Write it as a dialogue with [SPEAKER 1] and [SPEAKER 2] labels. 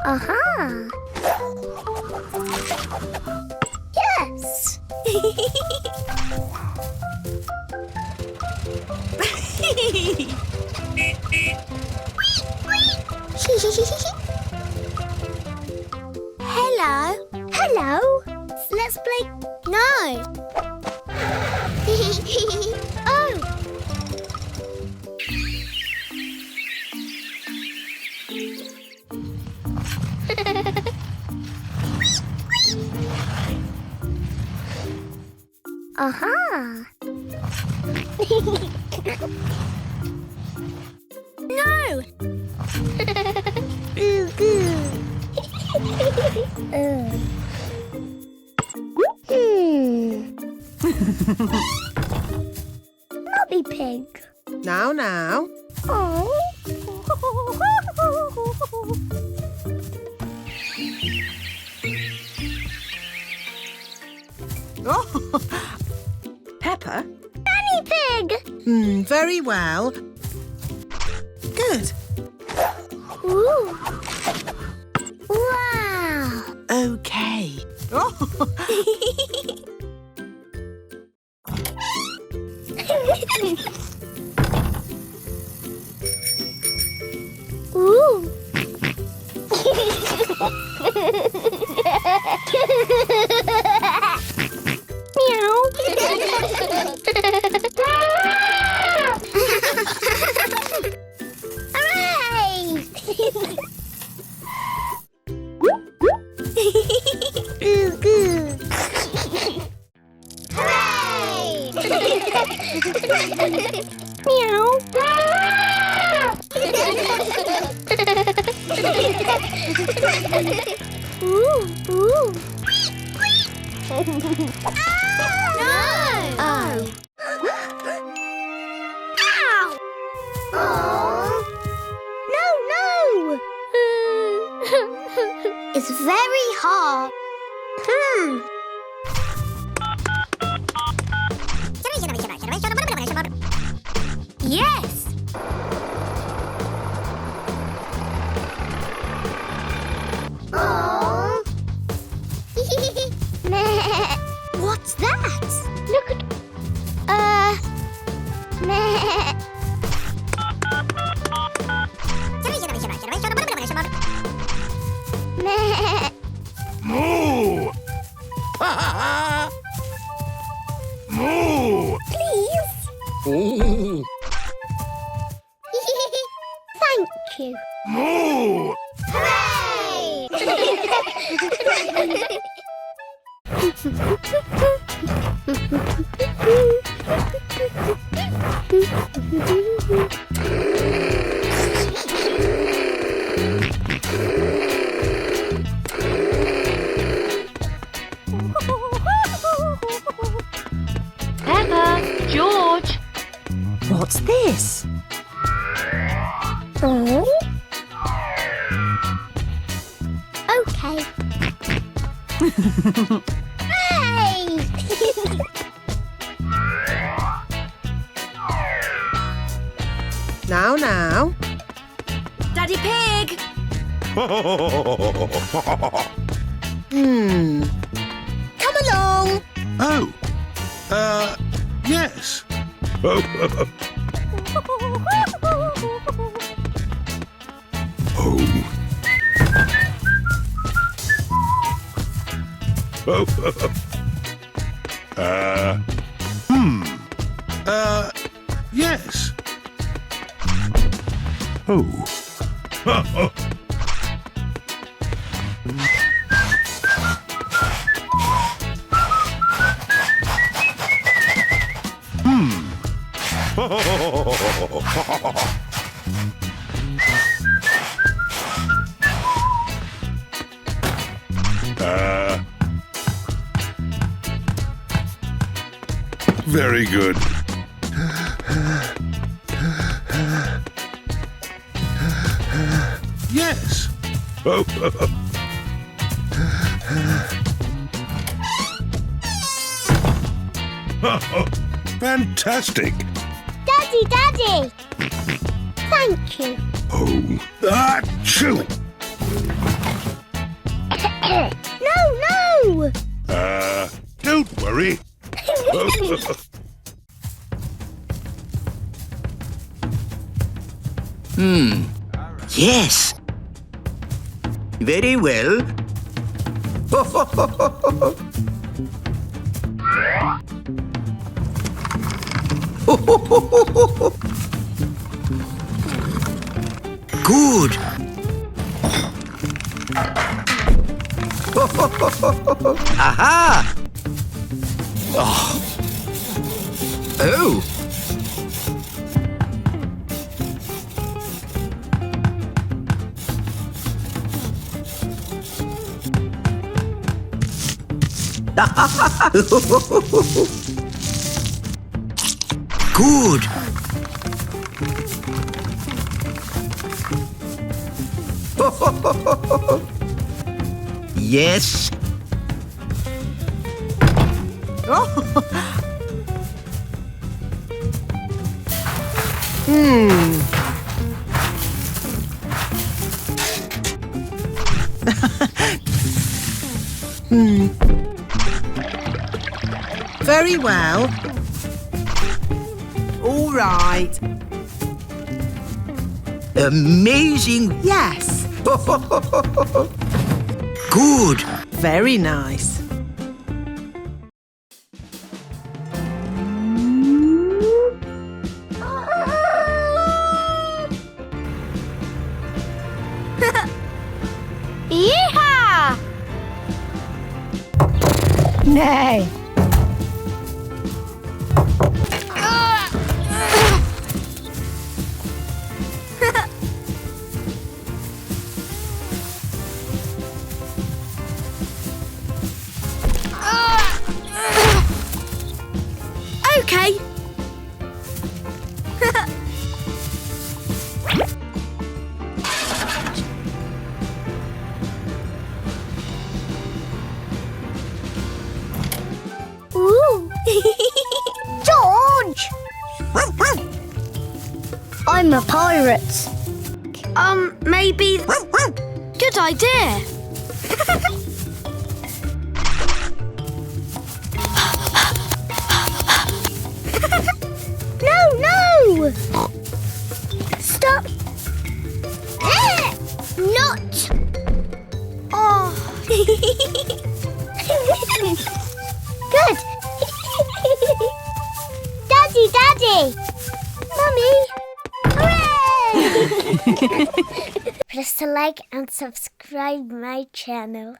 [SPEAKER 1] Aha! Yes! Hello. Hello. Let's play. No. Oh. Aha. No. Ooh, good. Mummy Pig.
[SPEAKER 2] Now.
[SPEAKER 1] Oh.
[SPEAKER 2] Oh, Peppa?
[SPEAKER 1] Nanny Pig.
[SPEAKER 2] Very well. Good.
[SPEAKER 1] Ooh. Wow.
[SPEAKER 2] Okay. Oh.
[SPEAKER 1] Ooh. Meow. Hooray! Ooh, good. Hooray! Meow. Ooh. No! Oh. Ow! Oh. No! It's very hard. Yes! Oh. What's that? Look at...
[SPEAKER 3] Moo! Moo!
[SPEAKER 1] Please?
[SPEAKER 3] Ooh.
[SPEAKER 1] Thank you.
[SPEAKER 3] Moo!
[SPEAKER 1] Hooray!
[SPEAKER 4] Peppa, George.
[SPEAKER 2] What's this?
[SPEAKER 1] Oh. Okay. Hey!
[SPEAKER 2] Now.
[SPEAKER 4] Daddy Pig.
[SPEAKER 2] Come along.
[SPEAKER 3] Oh. Yes. Yes. Oh. Very good. Yes. Fantastic.
[SPEAKER 1] Daddy! Thank you.
[SPEAKER 3] Oh, achoo!
[SPEAKER 1] No, no!
[SPEAKER 3] Don't worry.
[SPEAKER 5] Yes. Very well. Good. Aha! Oh. Oh. Good. Yes.
[SPEAKER 2] Very well. All right.
[SPEAKER 5] Amazing.
[SPEAKER 2] Yes.
[SPEAKER 5] Good.
[SPEAKER 2] Very nice.
[SPEAKER 1] Yeehaw! Nay.
[SPEAKER 4] Okay.
[SPEAKER 1] Ooh. George! I'm a pirate.
[SPEAKER 4] Maybe. Good idea.
[SPEAKER 1] No! Stop! Not!
[SPEAKER 4] Oh.
[SPEAKER 1] Good! Daddy! Mummy! Hooray! Press the like and subscribe my channel.